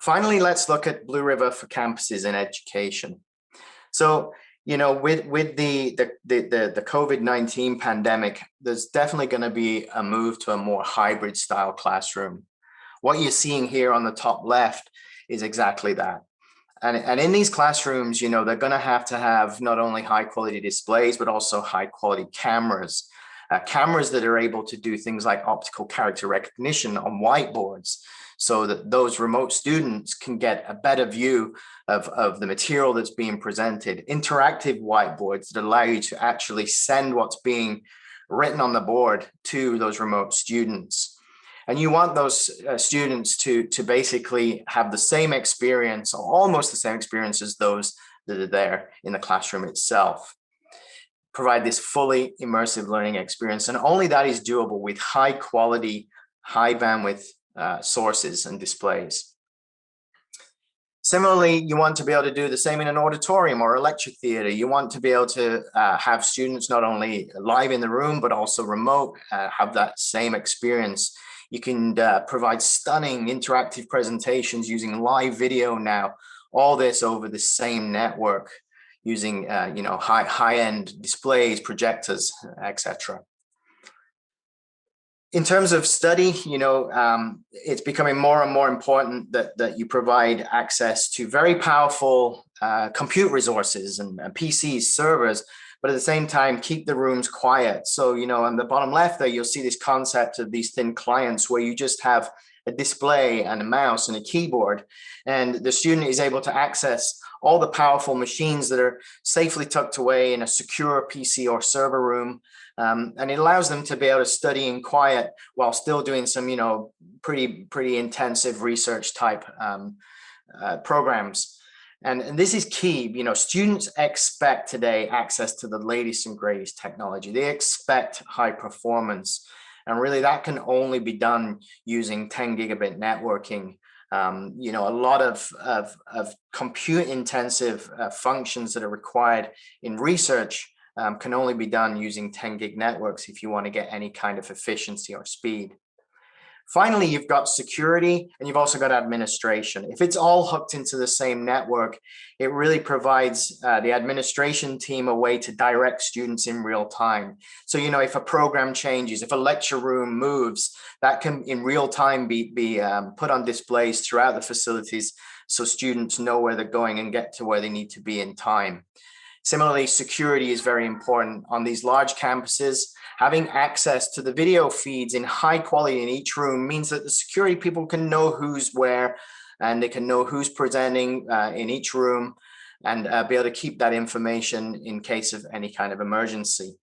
Finally, let's look at Blue River for campuses in education. So, with the COVID-19 pandemic, there's definitely going to be a move to a more hybrid style classroom. What you're seeing here on the top left is exactly that. And in these classrooms, they're going to have not only high quality displays, but also high quality cameras. Cameras that are able to do things like optical character recognition on whiteboards, so that those remote students can get a better view of the material that's being presented. Interactive whiteboards that allow you to actually send what's being written on the board to those remote students. And you want those students to basically have the same experience, or almost the same experience as those that are there in the classroom itself. Provide this fully immersive learning experience. And only that is doable with high quality, high bandwidth sources and displays. Similarly, you want to be able to do the same in an auditorium or a lecture theater. You want to be able to have students not only live in the room, but also remote, have that same experience. You can provide stunning interactive presentations using live video now, all this over the same network using high-end displays, projectors, etc. In terms of study, it's becoming more and more important that you provide access to very powerful compute resources and PCs, servers, but at the same time, keep the rooms quiet. So, on the bottom left there, you'll see this concept of these thin clients where you just have a display and a mouse and a keyboard, and the student is able to access all the powerful machines that are safely tucked away in a secure PC or server room. And it allows them to be able to study in quiet while still doing some, pretty intensive research type programs. And this is key. Students expect today access to the latest and greatest technology. They expect high performance. And really that can only be done using 10 gigabit networking. A lot of compute intensive functions that are required in research can only be done using 10 gig networks if you want to get any kind of efficiency or speed. Finally, you've got security and you've also got administration. If it's all hooked into the same network, it really provides the administration team a way to direct students in real time. So, if a program changes, if a lecture room moves, that can in real time be put on displays throughout the facilities so students know where they're going and get to where they need to be in time. Similarly, security is very important on these large campuses. Having access to the video feeds in high quality in each room means that the security people can know who's where, and they can know who's presenting in each room, and be able to keep that information in case of any kind of emergency.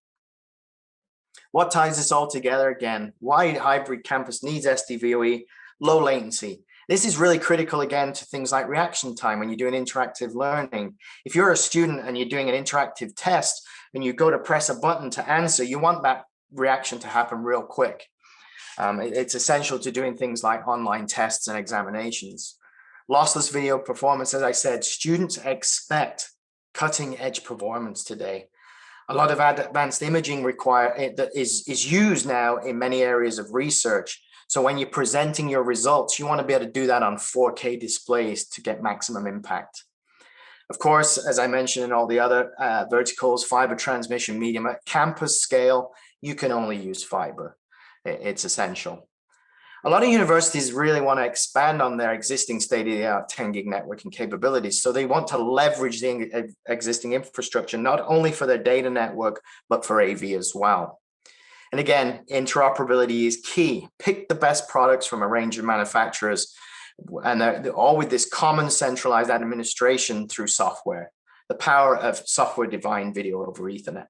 What ties this all together? Again, why hybrid campus needs SDVOE? Low latency. This is really critical again to things like reaction time when you're doing interactive learning. If you're a student and you're doing an interactive test and you go to press a button to answer, you want that reaction to happen real quick. It's essential to doing things like online tests and examinations. Lossless video performance, as I said, students expect cutting edge performance today. A lot of advanced imaging is used now in many areas of research. So when you're presenting your results, you want to be able to do that on 4K displays to get maximum impact. Of course, as I mentioned in all the other verticals, fiber transmission medium at campus scale, you can only use fiber. It's essential. A lot of universities really want to expand on their existing state-of-the-art 10 gig networking capabilities. So they want to leverage the existing infrastructure, not only for their data network, but for AV as well. And again, interoperability is key. Pick the best products from a range of manufacturers, and they're all with this common centralized administration through software. The power of software-defined video over Ethernet.